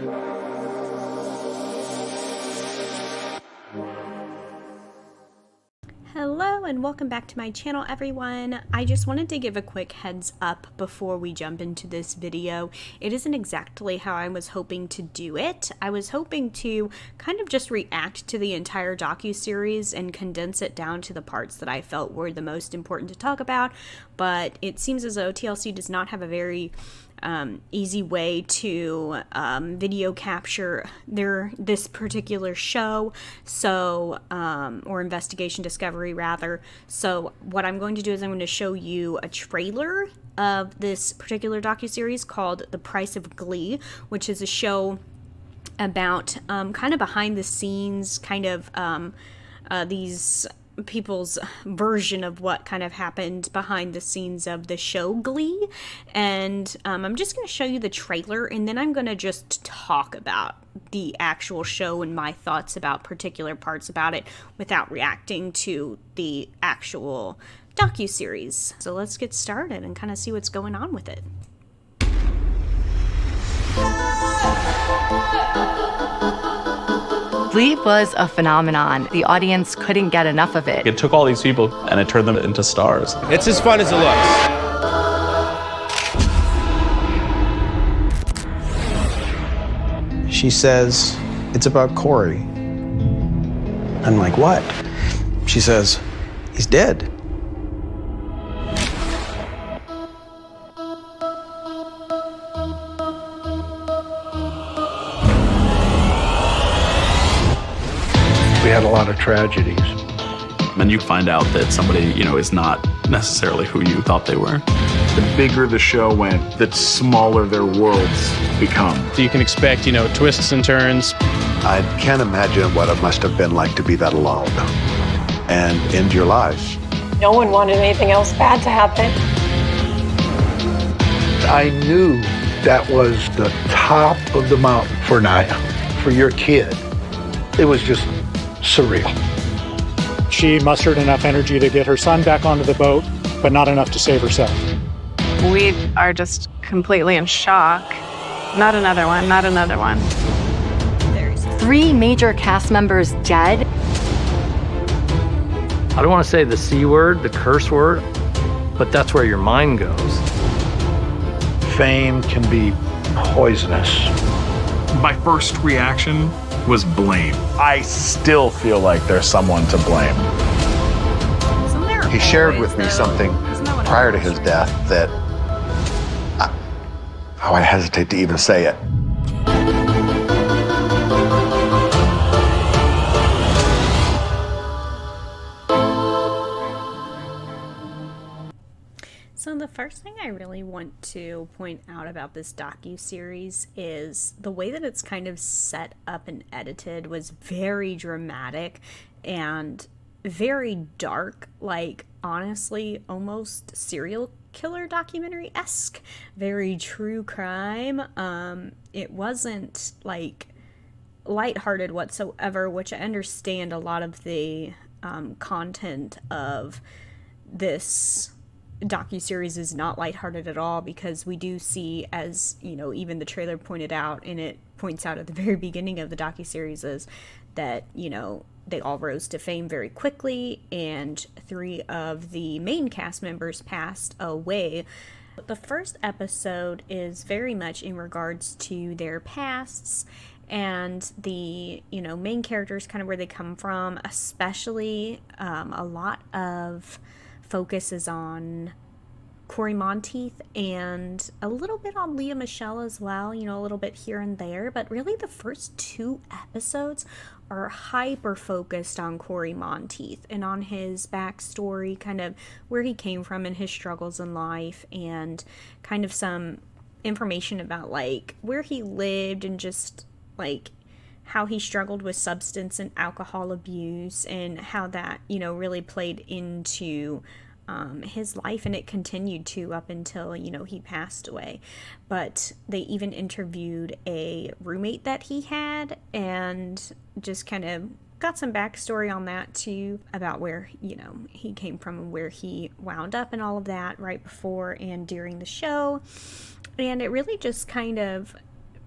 Hello and welcome back to my channel, everyone. I just wanted to give a quick heads up before we jump into this video. It isn't exactly how I was hoping to do it. I was hoping to kind of just react to the entire docuseries and condense it down to the parts that I felt were the most important to talk about, but it seems as though TLC does not have a very easy way to video capture this particular show, so or investigation discovery rather. So what I'm going to do is I'm going to show you a trailer of this particular docuseries called The Price of Glee, which is a show about kind of behind the scenes, kind of these people's version of what kind of happened behind the scenes of the show Glee. And I'm just going to show you the trailer, and then I'm going to just talk about the actual show and my thoughts about particular parts about it without reacting to the actual docuseries. So let's get started and kind of see what's going on with it. Glee was a phenomenon. The audience couldn't get enough of it. It took all these people and it turned them into stars. It's as fun as it looks. She says, it's about Corey. I'm like, what? She says, he's dead. We had a lot of tragedies. And you find out that somebody, is not necessarily who you thought they were. The bigger the show went, the smaller their worlds become. So you can expect, twists and turns. I can't imagine what it must have been like to be that alone and end your life. No one wanted anything else bad to happen. I knew that was the top of the mountain for Naya, for your kid. It was just surreal. She mustered enough energy to get her son back onto the boat, but not enough to save herself. We are just completely in shock. Not another one, not another one. 3 major cast members dead. I don't want to say the C word, the curse word, but that's where your mind goes. Fame can be poisonous. My first reaction was blame. I still feel like there's someone to blame. He shared with me something prior to his death that I hesitate to even say it. So the first thing I really want to point out about this docuseries is the way that it's kind of set up and edited was very dramatic and very dark, like honestly almost serial killer documentary-esque, very true crime. It wasn't like lighthearted whatsoever, which I understand a lot of the content of this docuseries is not lighthearted at all, because we do see, as even the trailer pointed out, and it points out at the very beginning of the docuseries, is that they all rose to fame very quickly, and 3 of the main cast members passed away. The first episode is very much in regards to their pasts and the main characters, kind of where they come from, especially a lot of focus is on Corey Monteith and a little bit on Lea Michele as well, a little bit here and there, but really the first 2 episodes are hyper focused on Corey Monteith and on his backstory, kind of where he came from and his struggles in life, and kind of some information about like where he lived and just like how he struggled with substance and alcohol abuse, and how that, really played into his life, and it continued to up until, he passed away. But they even interviewed a roommate that he had and just kind of got some backstory on that too, about where, he came from and where he wound up and all of that right before and during the show. And it really just kind of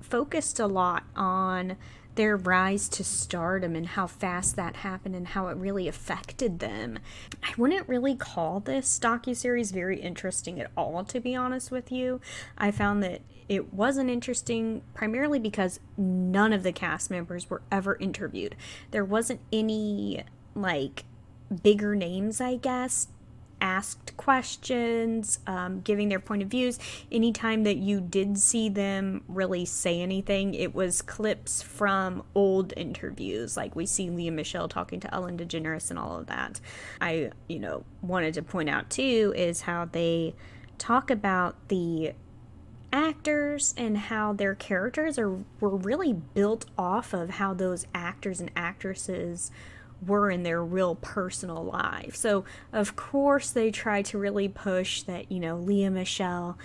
focused a lot on their rise to stardom and how fast that happened and how it really affected them. I wouldn't really call this docuseries very interesting at all, to be honest with you. I found that it wasn't interesting primarily because none of the cast members were ever interviewed. There wasn't any, like, bigger names, I guess, asked questions, giving their point of views. Anytime that you did see them really say anything, it was clips from old interviews, like we see Lea Michele talking to Ellen DeGeneres and all of that. I, wanted to point out too is how they talk about the actors and how their characters were really built off of how those actors and actresses were in their real personal life. So of course they try to really push that, Lea Michele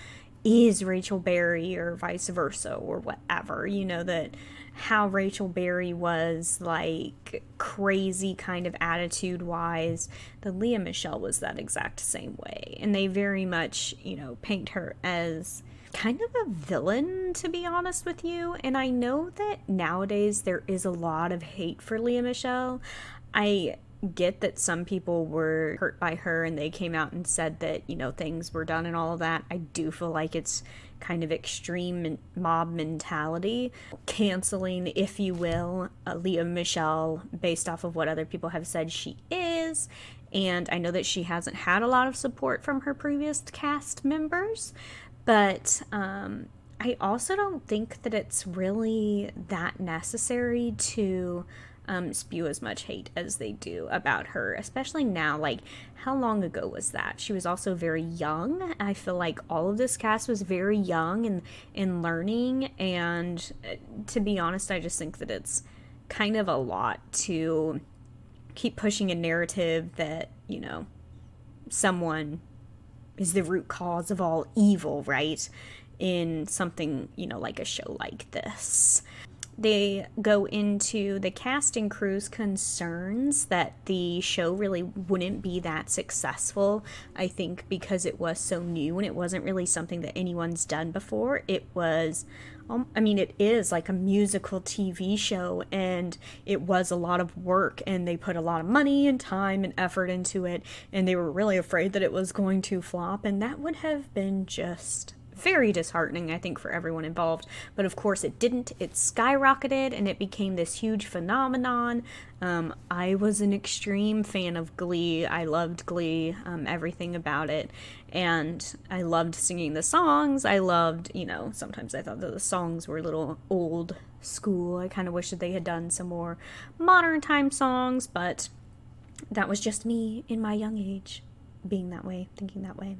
is Rachel Berry or vice versa or whatever, that how Rachel Berry was like crazy kind of attitude wise, that Lea Michele was that exact same way. And they very much, paint her as kind of a villain, to be honest with you. And I know that nowadays there is a lot of hate for Lea Michele. I get that some people were hurt by her and they came out and said that, things were done and all of that. I do feel like it's kind of extreme mob mentality, canceling, if you will, Lea Michele based off of what other people have said she is. And I know that she hasn't had a lot of support from her previous cast members, but I also don't think that it's really that necessary to spew as much hate as they do about her, especially now. Like, how long ago was that? She was also very young. I feel like all of this cast was very young and learning, and to be honest, I just think that it's kind of a lot to keep pushing a narrative that, someone is the root cause of all evil, right? In something, like a show like this. They go into the cast and crew's concerns that the show really wouldn't be that successful, I think, because it was so new and it wasn't really something that anyone's done before. It was, it is like a musical TV show, and it was a lot of work, and they put a lot of money and time and effort into it, and they were really afraid that it was going to flop, and that would have been just very disheartening, I think, for everyone involved. But of course it didn't. It skyrocketed and it became this huge phenomenon. I was an extreme fan of Glee. I loved Glee, everything about it, and I loved singing the songs. I loved, sometimes I thought that the songs were a little old school. I kind of wish that they had done some more modern time songs, but that was just me in my young age being that way, thinking that way.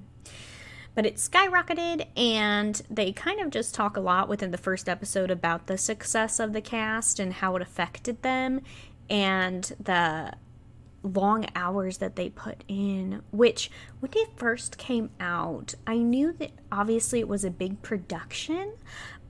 But it skyrocketed, and they kind of just talk a lot within the first episode about the success of the cast and how it affected them and the long hours that they put in, which when it first came out, I knew that obviously it was a big production,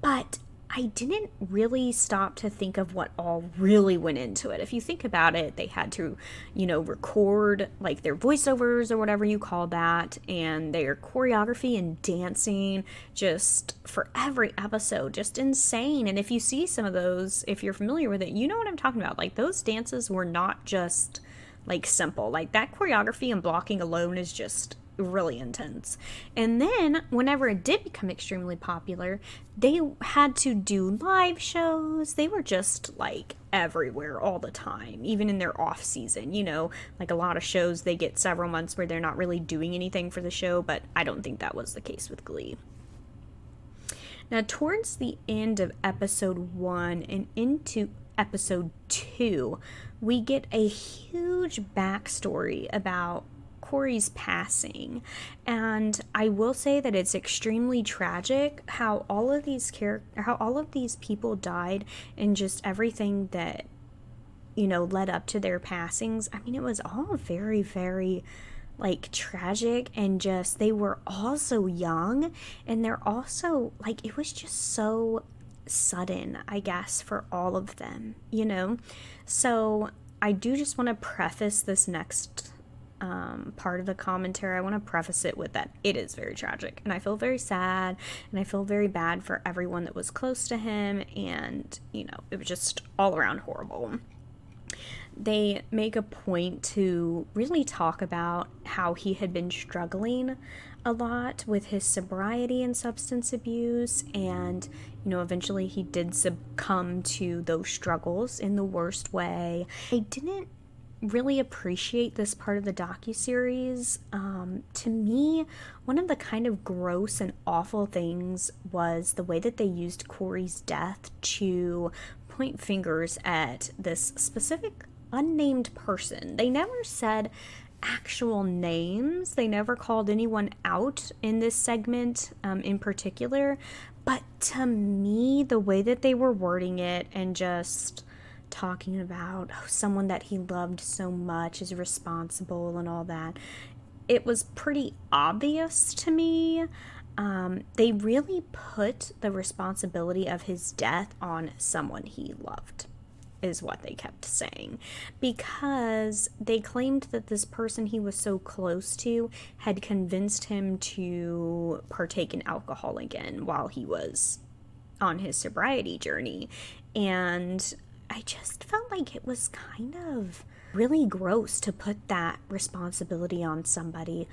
but I didn't really stop to think of what all really went into it. If you think about it, they had to, record like their voiceovers or whatever you call that, and their choreography and dancing just for every episode, just insane. And if you see some of those, if you're familiar with it, you know what I'm talking about. Like, those dances were not just like simple. Like, that choreography and blocking alone is just really intense. And then whenever it did become extremely popular, they had to do live shows. They were just like everywhere all the time, even in their off season. Like a lot of shows, they get several months where they're not really doing anything for the show, but I don't think that was the case with Glee. Now, towards the end of episode 1 and into episode 2, we get a huge backstory about Corey's passing, and I will say that it's extremely tragic how all of these people died, and just everything that led up to their passings. It was all very, very like tragic, and just they were all so young, and they're also like, it was just so sudden, I guess, for all of them. So I do just want to preface this next part of the commentary, I want to preface it with that it is very tragic, and I feel very sad, and I feel very bad for everyone that was close to him, and, you know, it was just all around horrible. They make a point to really talk about how he had been struggling a lot with his sobriety and substance abuse, and, you know, eventually he did succumb to those struggles in the worst way. I didn't really appreciate this part of the docuseries. To me, one of the kind of gross and awful things was the way that they used Corey's death to point fingers at this specific unnamed person. They never said actual names. They never called anyone out in this segment in particular. But to me, the way that they were wording it and just talking about someone that he loved so much is responsible and all that, it was pretty obvious to me. They really put the responsibility of his death on someone he loved, is what they kept saying, because they claimed that this person he was so close to had convinced him to partake in alcohol again while he was on his sobriety journey. And I just felt like it was kind of really gross to put that responsibility on somebody.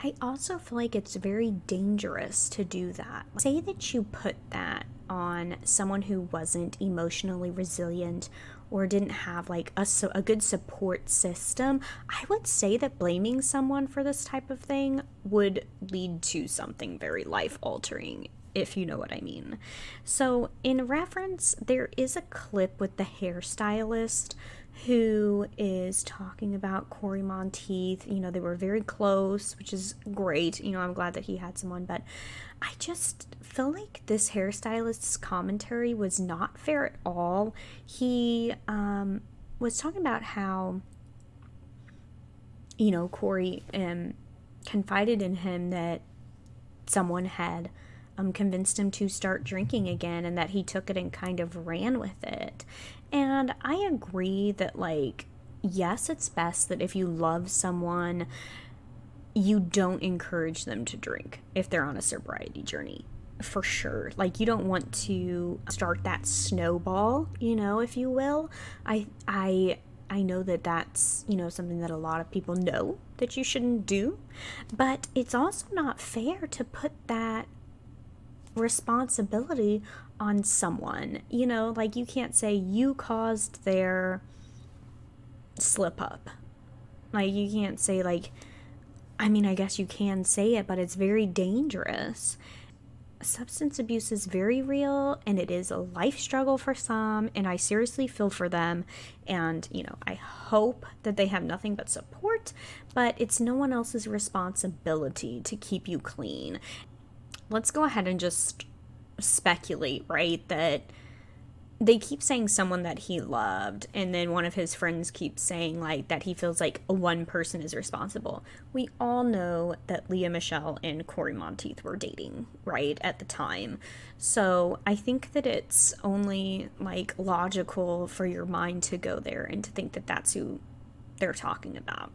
I also feel like it's very dangerous to do that. Say that you put that on someone who wasn't emotionally resilient or didn't have like a good support system. I would say that blaming someone for this type of thing would lead to something very life-altering, if you know what I mean. So in reference, there is a clip with the hairstylist who is talking about Corey Monteith. You know, they were very close, which is great. You know, I'm glad that he had someone, but I just feel like this hairstylist's commentary was not fair at all. He was talking about how, you know, Corey confided in him that someone had convinced him to start drinking again, and that he took it and kind of ran with it. And I agree that, like, yes, it's best that if you love someone, you don't encourage them to drink if they're on a sobriety journey, for sure. Like, you don't want to start that snowball, you know, if you will. I know that that's, you know, something that a lot of people know that you shouldn't do, but it's also not fair to put that responsibility on someone. You know, like, you can't say you caused their slip up. Like, you can't say, like, I mean, I guess you can say it, but it's very dangerous. Substance abuse is very real, and it is a life struggle for some, and I seriously feel for them, and, you know, I hope that they have nothing but support, but it's no one else's responsibility to keep you clean. Let's go ahead and just speculate, right, that they keep saying someone that he loved, and then one of his friends keeps saying, like, that he feels like one person is responsible. We all know that Lea Michele and Corey Monteith were dating, right, at the time. So I think that it's only, like, logical for your mind to go there and to think that that's who they're talking about.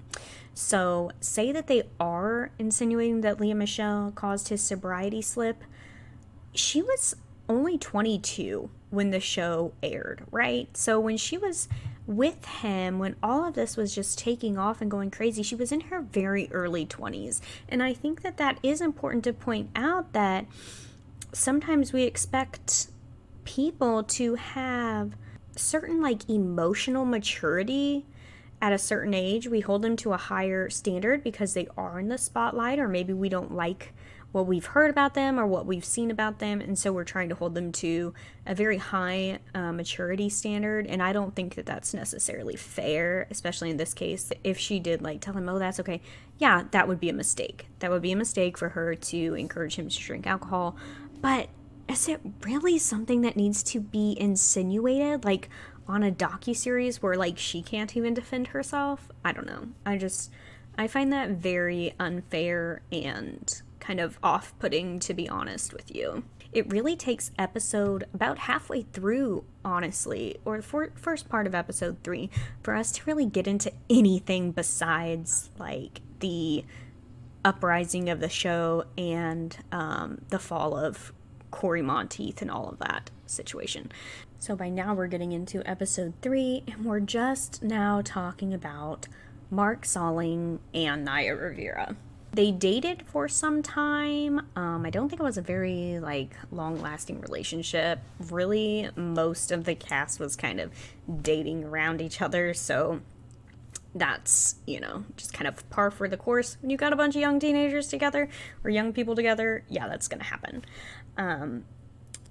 So say that they are insinuating that Lea Michele caused his sobriety slip. She was only 22 when the show aired, right? So when she was with him, when all of this was just taking off and going crazy, she was in her very early 20s. And I think that that is important to point out, that sometimes we expect people to have certain, like, emotional maturity at a certain age. We hold them to a higher standard because they are in the spotlight, or maybe we don't like what we've heard about them or what we've seen about them, and so we're trying to hold them to a very high maturity standard. And I don't think that that's necessarily fair, especially in this case. If she did, like, tell him, oh, that's okay, yeah, that would be a mistake. That would be a mistake for her to encourage him to drink alcohol. But is it really something that needs to be insinuated, like, on a docuseries where, like, she can't even defend herself? I don't know. I find that very unfair and kind of off-putting, to be honest with you. It really takes episode about halfway through, honestly, or the first part of episode 3, for us to really get into anything besides, like, the uprising of the show and the fall of Corey Monteith and all of that situation. So by now we're getting into episode 3, and we're just now talking about Mark Salling and Naya Rivera. They dated for some time. I don't think it was a very, like, long-lasting relationship. Really, most of the cast was kind of dating around each other, so that's, you know, just kind of par for the course. When you got a bunch of young teenagers together, or young people together, yeah, that's gonna happen.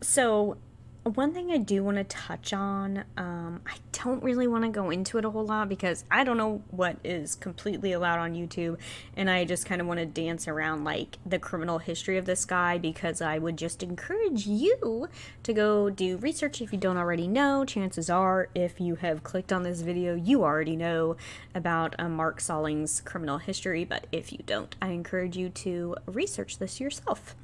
So one thing I do want to touch on, I don't really want to go into it a whole lot because I don't know what is completely allowed on YouTube, and I just kind of want to dance around, like, the criminal history of this guy, because I would just encourage you to go do research if you don't already know. Chances are, if you have clicked on this video, you already know about Mark Salling's criminal history, but if you don't, I encourage you to research this yourself.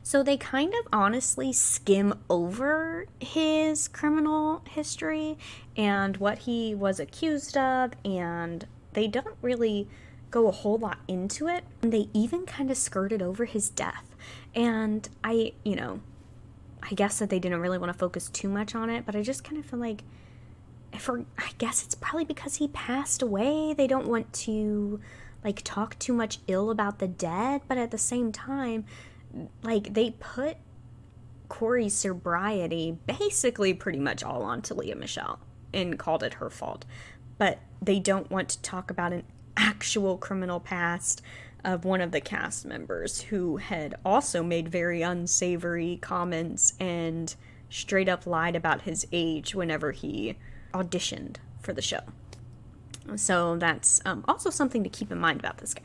So they kind of honestly skim over his criminal history and what he was accused of, and they don't really go a whole lot into it. And they even kind of skirted over his death. And I guess that they didn't really want to focus too much on it, but I just kind of feel like, I guess it's probably because he passed away. They don't want to, like, talk too much ill about the dead, but at the same time, like, they put Corey's sobriety basically pretty much all onto Lea Michele and called it her fault. But they don't want to talk about an actual criminal past of one of the cast members who had also made very unsavory comments and straight up lied about his age whenever he auditioned for the show. So that's also something to keep in mind about this guy.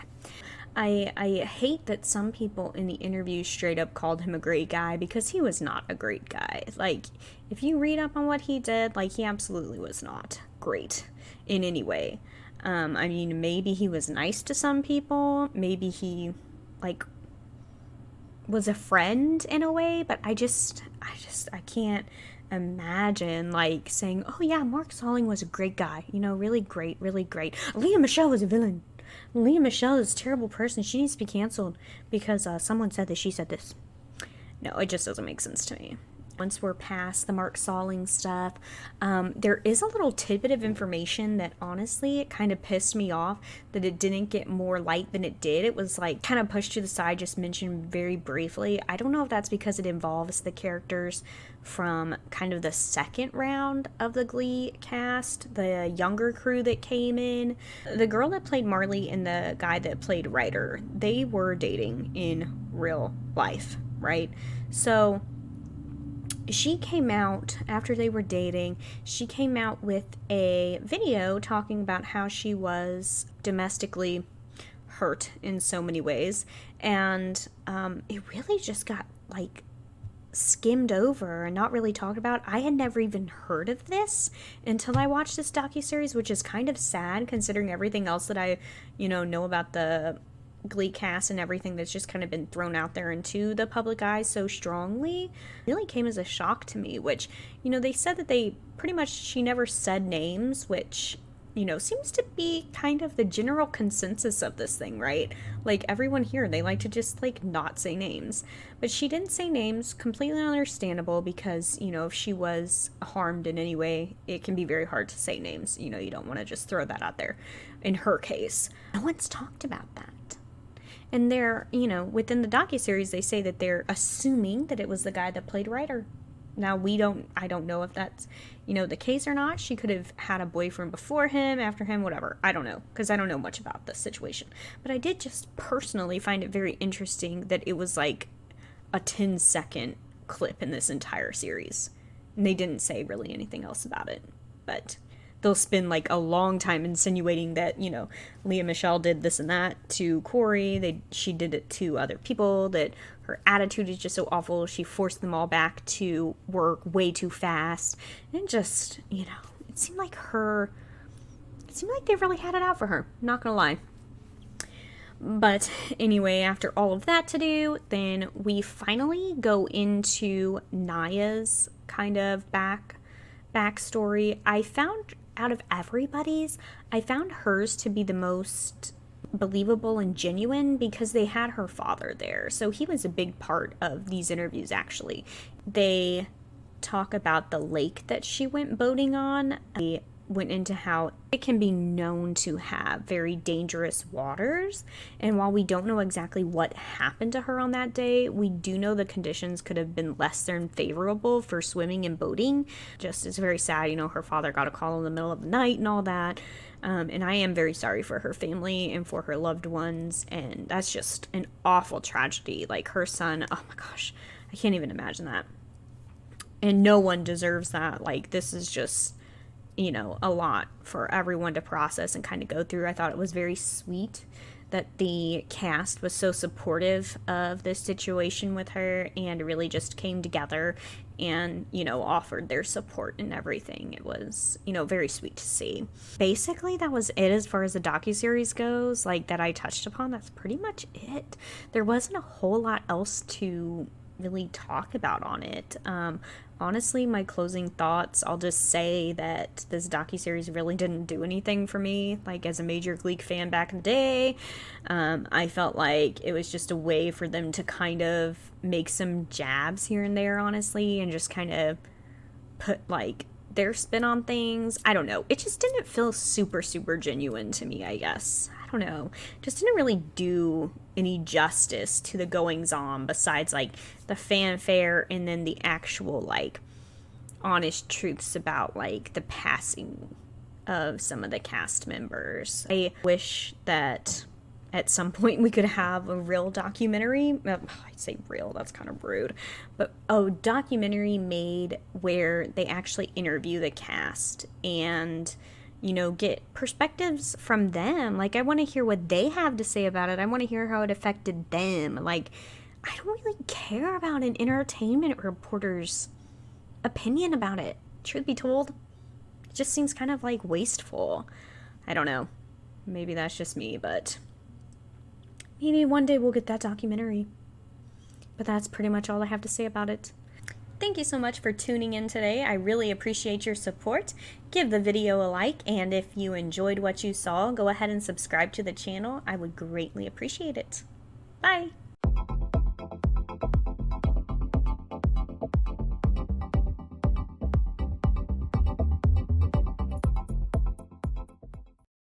I hate that some people in the interview straight up called him a great guy, because he was not a great guy. Like, if you read up on what he did, like, he absolutely was not great in any way. I mean, maybe he was nice to some people, maybe he, like, was a friend in a way, but I can't imagine, like, saying, oh yeah, Mark Salling was a great guy, you know, really great, really great. Lea Michele was a villain. Lea Michele is a terrible person. She needs to be canceled because someone said that she said this. No, it just doesn't make sense to me. Once we're past the Mark Salling stuff, there is a little tidbit of information that honestly, it kind of pissed me off that it didn't get more light than it did. It was, like, kind of pushed to the side, just mentioned very briefly. I don't know if that's because it involves the characters from kind of the second round of the Glee cast, the younger crew that came in. The girl that played Marley and the guy that played Ryder, they were dating in real life, right? So she came out, after they were dating, she came out with a video talking about how she was domestically hurt in so many ways, and it really just got, like, skimmed over and not really talked about. I had never even heard of this until I watched this docuseries, which is kind of sad considering everything else that I, know about the Glee cast and everything that's just kind of been thrown out there into the public eye so strongly. It really came as a shock to me, which, they said that she never said names, which, seems to be kind of the general consensus of this thing, right? Like, everyone here, they like to just, like, not say names. But she didn't say names, completely understandable, because, if she was harmed in any way, it can be very hard to say names. You don't want to just throw that out there. In her case, no one's talked about that. And they're, within the docuseries, they say that they're assuming that it was the guy that played Ryder. Now, I don't know if that's, the case or not. She could have had a boyfriend before him, after him, whatever. I don't know, because I don't know much about this situation. But I did just personally find it very interesting that it was like a 10-second clip in this entire series. And they didn't say really anything else about it. But they'll spend, like, a long time insinuating that, Lea Michele did this and that to Corey. She did it to other people, that her attitude is just so awful. She forced them all back to work way too fast. And just, it seemed like they really had it out for her. Not gonna lie. But anyway, after all of that to do, then we finally go into Naya's kind of backstory. I found, out of everybody's, I found hers to be the most believable and genuine because they had her father there. So he was a big part of these interviews, actually. They talk about the lake that she went boating on. They went into how it can be known to have very dangerous waters, and while we don't know exactly what happened to her on that day, we do know the conditions could have been less than favorable for swimming and boating. Just, it's very sad, you know, her father got a call in the middle of the night and all that, and I am very sorry for her family and for her loved ones, and that's just an awful tragedy. Like, her son, oh my gosh, I can't even imagine that, and no one deserves that. Like, this is just, you know, a lot for everyone to process and kind of go through. I thought it was very sweet that the cast was so supportive of this situation with her and really just came together and, you know, offered their support and everything. It was, you know, very sweet to see. Basically, that was it as far as the docuseries goes, like, that I touched upon. That's pretty much it. There wasn't a whole lot else to really talk about on it. Honestly, my closing thoughts, I'll just say that this docuseries really didn't do anything for me. Like, as a major Glee fan back in the day, I felt like it was just a way for them to kind of make some jabs here and there, honestly, and just kind of put, like, their spin on things. I don't know. It just didn't feel super, super genuine to me, I guess. I don't know. Just didn't really do any justice to the goings on besides, like, the fanfare and then the actual, like, honest truths about, like, the passing of some of the cast members. I wish that at some point we could have a real documentary. I say real, that's kind of rude, but a documentary made where they actually interview the cast and, you know, get perspectives from them. Like, I want to hear what they have to say about it. I want to hear how it affected them. Like, I don't really care about an entertainment reporter's opinion about it, truth be told. It just seems kind of, like, wasteful. I don't know. Maybe that's just me, but maybe one day we'll get that documentary. But that's pretty much all I have to say about it. Thank you so much for tuning in today. I really appreciate your support. Give the video a like, and if you enjoyed what you saw, go ahead and subscribe to the channel. I would greatly appreciate it. Bye!